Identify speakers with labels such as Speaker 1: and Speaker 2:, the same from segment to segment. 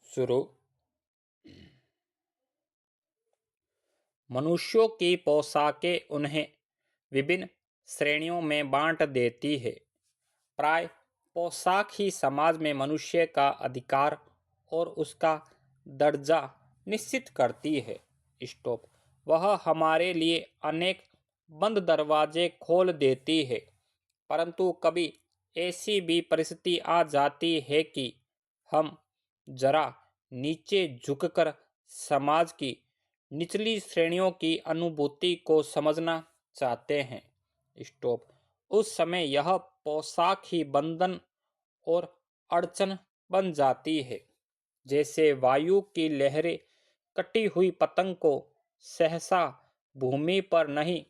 Speaker 1: शुरू। मनुष्यों की पोशाकें उन्हें विभिन्न श्रेणियों में बांट देती है। प्राय पोशाक ही समाज में मनुष्य का अधिकार और उसका दर्जा निश्चित करती है। स्टॉप। वह हमारे लिए अनेक बंद दरवाजे खोल देती है, परंतु कभी ऐसी भी परिस्थिति आ जाती है कि हम जरा नीचे झुककर समाज की निचली श्रेणियों की अनुभूति को समझना चाहते हैं। स्टॉप। उस समय यह पोशाक ही बंधन और अड़चन बन जाती है। जैसे वायु की लहरें कटी हुई पतंग को सहसा भूमि पर नहीं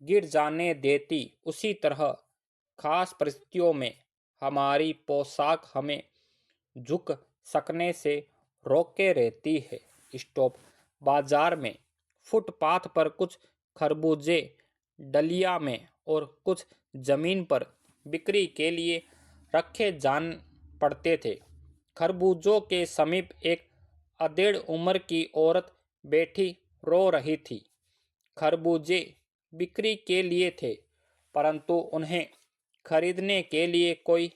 Speaker 1: गिर जाने देती, उसी तरह खास परिस्थितियों में हमारी पोशाक हमें झुक सकने से रोके रहती है। स्टॉप। बाजार में फुटपाथ पर कुछ खरबूजे डलिया में और कुछ जमीन पर बिक्री के लिए रखे जान पड़ते थे। खरबूजों के समीप एक अधेड़ उम्र की औरत बैठी रो रही थी। खरबूजे बिक्री के लिए थे, परंतु उन्हें खरीदने के लिए कोई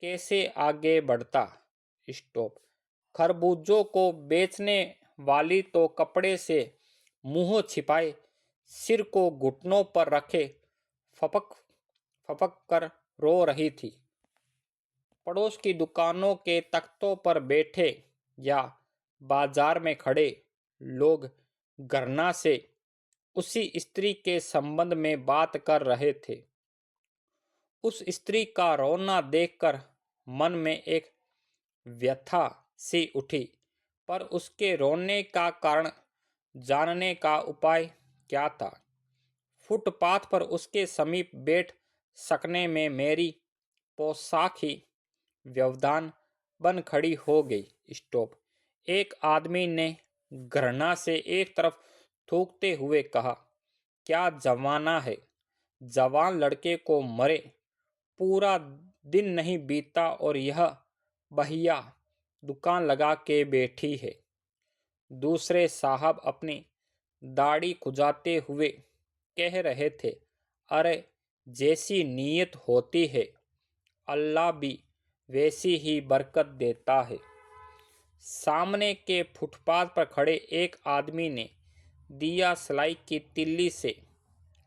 Speaker 1: कैसे आगे बढ़ता। स्टॉप। खरबूजों को बेचने वाली तो कपड़े से मुंह छिपाए सिर को घुटनों पर रखे फपक फपक कर रो रही थी। पड़ोस की दुकानों के तख्तों पर बैठे या बाजार में खड़े लोग घृणा से उसी स्त्री के संबंध में बात कर रहे थे। उस स्त्री का रोना देखकर मन में एक व्यथा सी उठी, पर उसके रोने का कारण जानने का उपाय क्या था। फुटपाथ पर उसके समीप बैठ सकने में मेरी पोशाक ही व्यवधान बन खड़ी हो गई। स्टॉप। एक आदमी ने घृणा से एक तरफ थूकते हुए कहा, क्या जमाना है, जवान लड़के को मरे पूरा दिन नहीं बीता और यह बहिया दुकान लगा के बैठी है। दूसरे साहब अपनी दाढ़ी खुजाते हुए कह रहे थे, अरे जैसी नीयत होती है अल्लाह भी वैसी ही बरकत देता है। सामने के फुटपाथ पर खड़े एक आदमी ने दिया सलाई की तिल्ली से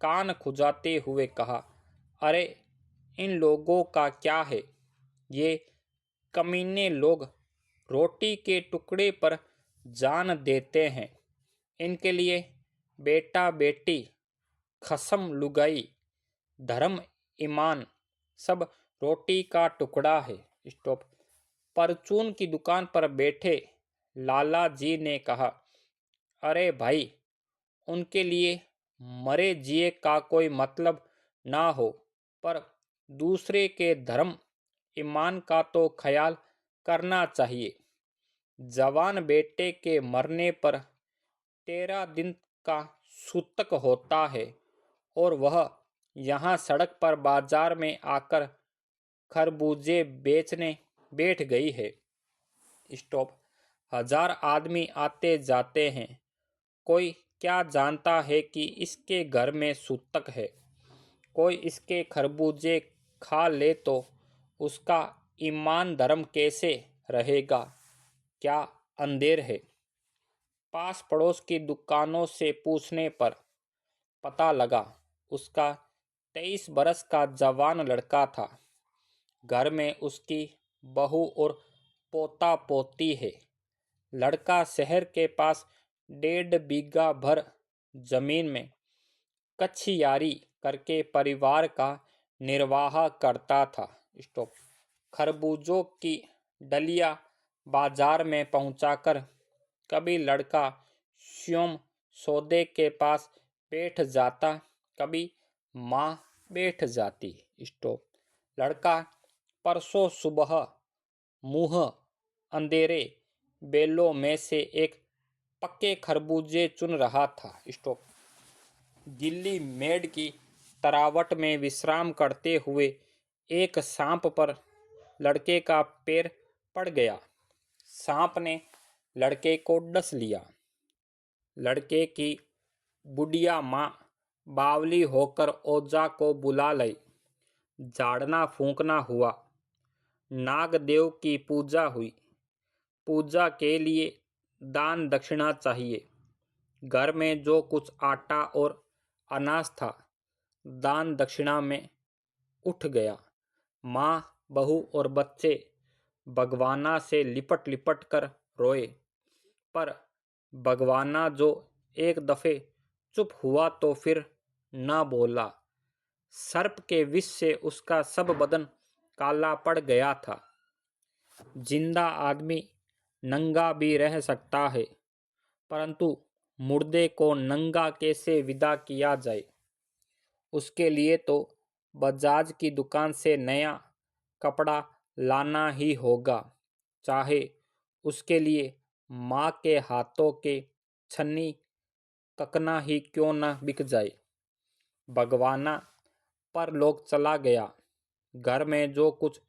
Speaker 1: कान खुजाते हुए कहा, अरे इन लोगों का क्या है, ये कमीने लोग रोटी के टुकड़े पर जान देते हैं। इनके लिए बेटा बेटी खसम लुगाई धर्म ईमान सब रोटी का टुकड़ा है। स्टॉप। परचून की दुकान पर बैठे लाला जी ने कहा, अरे भाई उनके लिए मरे जिए का कोई मतलब ना हो, पर दूसरे के धर्म ईमान का तो ख्याल करना चाहिए। जवान बेटे के मरने पर 13 दिन का सूतक होता है और वह यहाँ सड़क पर बाजार में आकर खरबूजे बेचने बैठ गई है। स्टॉप। 1000 आदमी आते जाते हैं, कोई क्या जानता है कि इसके घर में सूतक है। कोई इसके खरबूजे खा ले तो उसका ईमान धर्म कैसे रहेगा, क्या अंधेर है। पास पड़ोस की दुकानों से पूछने पर पता लगा उसका 23 बरस का जवान लड़का था। घर में उसकी बहू और पोता पोती है। लड़का शहर के पास 1.5 बीघा भर जमीन में कछियारी करके परिवार का निर्वाह करता था। स्टॉप। खरबूजों की डलिया बाजार में पहुंचाकर कभी लड़का स्वयं सौदे के पास बैठ जाता, कभी माँ बैठ जाती। स्टॉप। लड़का परसों सुबह मुंह अंधेरे बेलों में से एक पक्के खरबूजे चुन रहा था। स्टॉप। गिल्ली मेड़ की तरावट में विश्राम करते हुए एक सांप पर लड़के का पैर पड़ गया। सांप ने लड़के को डस लिया। लड़के की बुढ़िया माँ बावली होकर ओझा को बुला लाई। झाड़ना फूंकना हुआ। नागदेव की पूजा हुई। पूजा के लिए दान दक्षिणा चाहिए। घर में जो कुछ आटा और अनाज था दान दक्षिणा में उठ गया। माँ, बहू और बच्चे भगवाना से लिपट लिपट कर रोए, पर भगवाना जो एक दफे चुप हुआ तो फिर न बोला। सर्प के विष से उसका सब बदन काला पड़ गया था। जिंदा आदमी नंगा भी रह सकता है, परंतु मुर्दे को नंगा कैसे विदा किया जाए? उसके लिए तो बजाज की दुकान से नया कपड़ा लाना ही होगा, चाहे उसके लिए माँ के हाथों के छन्नी ककना ही क्यों न बिक जाए। भगवाना परलोक चला गया। घर में जो कुछ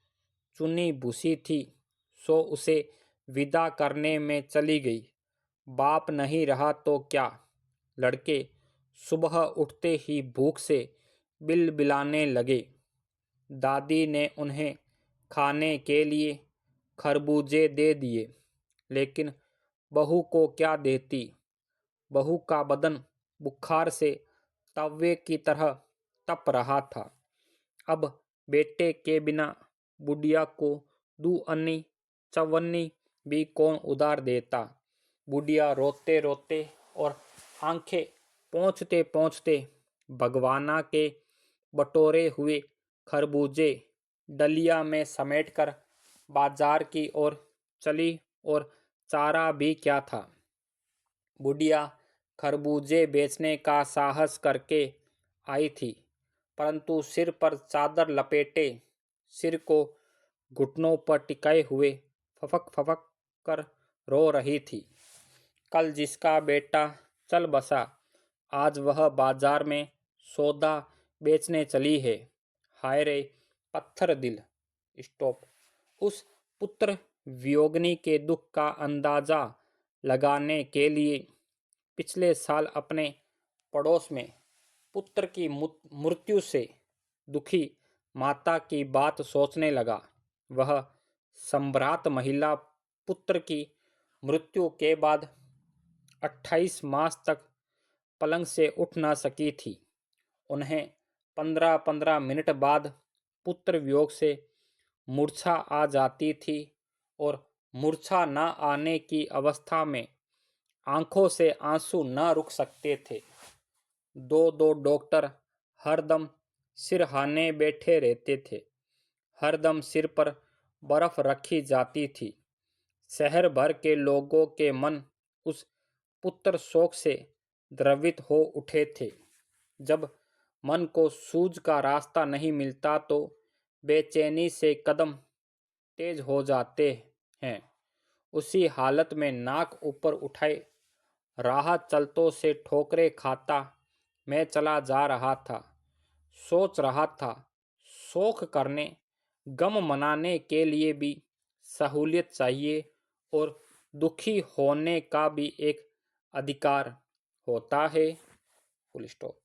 Speaker 1: चुनी भूसी थी सो उसे विदा करने में चली गई। बाप नहीं रहा तो क्या? लड़के सुबह उठते ही भूख से बिलबिलाने लगे। दादी ने उन्हें खाने के लिए खरबूजे दे दिए, लेकिन बहू को क्या देती? बहू का बदन बुखार से तवे की तरह तप रहा था। अब बेटे के बिना बुढ़िया को दूअन्नी चवन्नी भी कौन उधार देता? बुढ़िया रोते रोते और आंखें पोंछते पोंछते भगवाना के बटोरे हुए खरबूजे डलिया में समेटकर बाजार की ओर चली, और चारा भी क्या था। बुढ़िया खरबूजे बेचने का साहस करके आई थी, परंतु सिर पर चादर लपेटे, सिर को घुटनों पर टिकाए हुए फफक कर रो रही थी। कल जिसका बेटा चल बसा, आज वह बाजार में सौदा बेचने चली है। हाय रे पत्थर दिल। स्टॉप। उस पुत्र वियोगिनी के दुख का अंदाजा लगाने के लिए पिछले साल अपने पड़ोस में पुत्र की मृत्यु से दुखी माता की बात सोचने लगा। वह सम्भ्रात महिला पुत्र की मृत्यु के बाद 28 मास तक पलंग से उठ न सकी थी। उन्हें 15-15 मिनट बाद पुत्र वियोग से मूर्छा आ जाती थी, और मूर्छा न आने की अवस्था में आंखों से आंसू न रुक सकते थे। दो दो डॉक्टर हरदम सिरहाने बैठे रहते थे। हरदम सिर पर बर्फ रखी जाती थी। शहर भर के लोगों के मन उस पुत्र शोक से द्रवित हो उठे थे। जब मन को सूझ का रास्ता नहीं मिलता तो बेचैनी से कदम तेज हो जाते हैं। उसी हालत में नाक ऊपर उठाए राह चलतों से ठोकरे खाता मैं चला जा रहा था। सोच रहा था, शोक करने, गम मनाने के लिए भी सहूलियत चाहिए, और दुखी होने का भी एक अधिकार होता है। Full stop.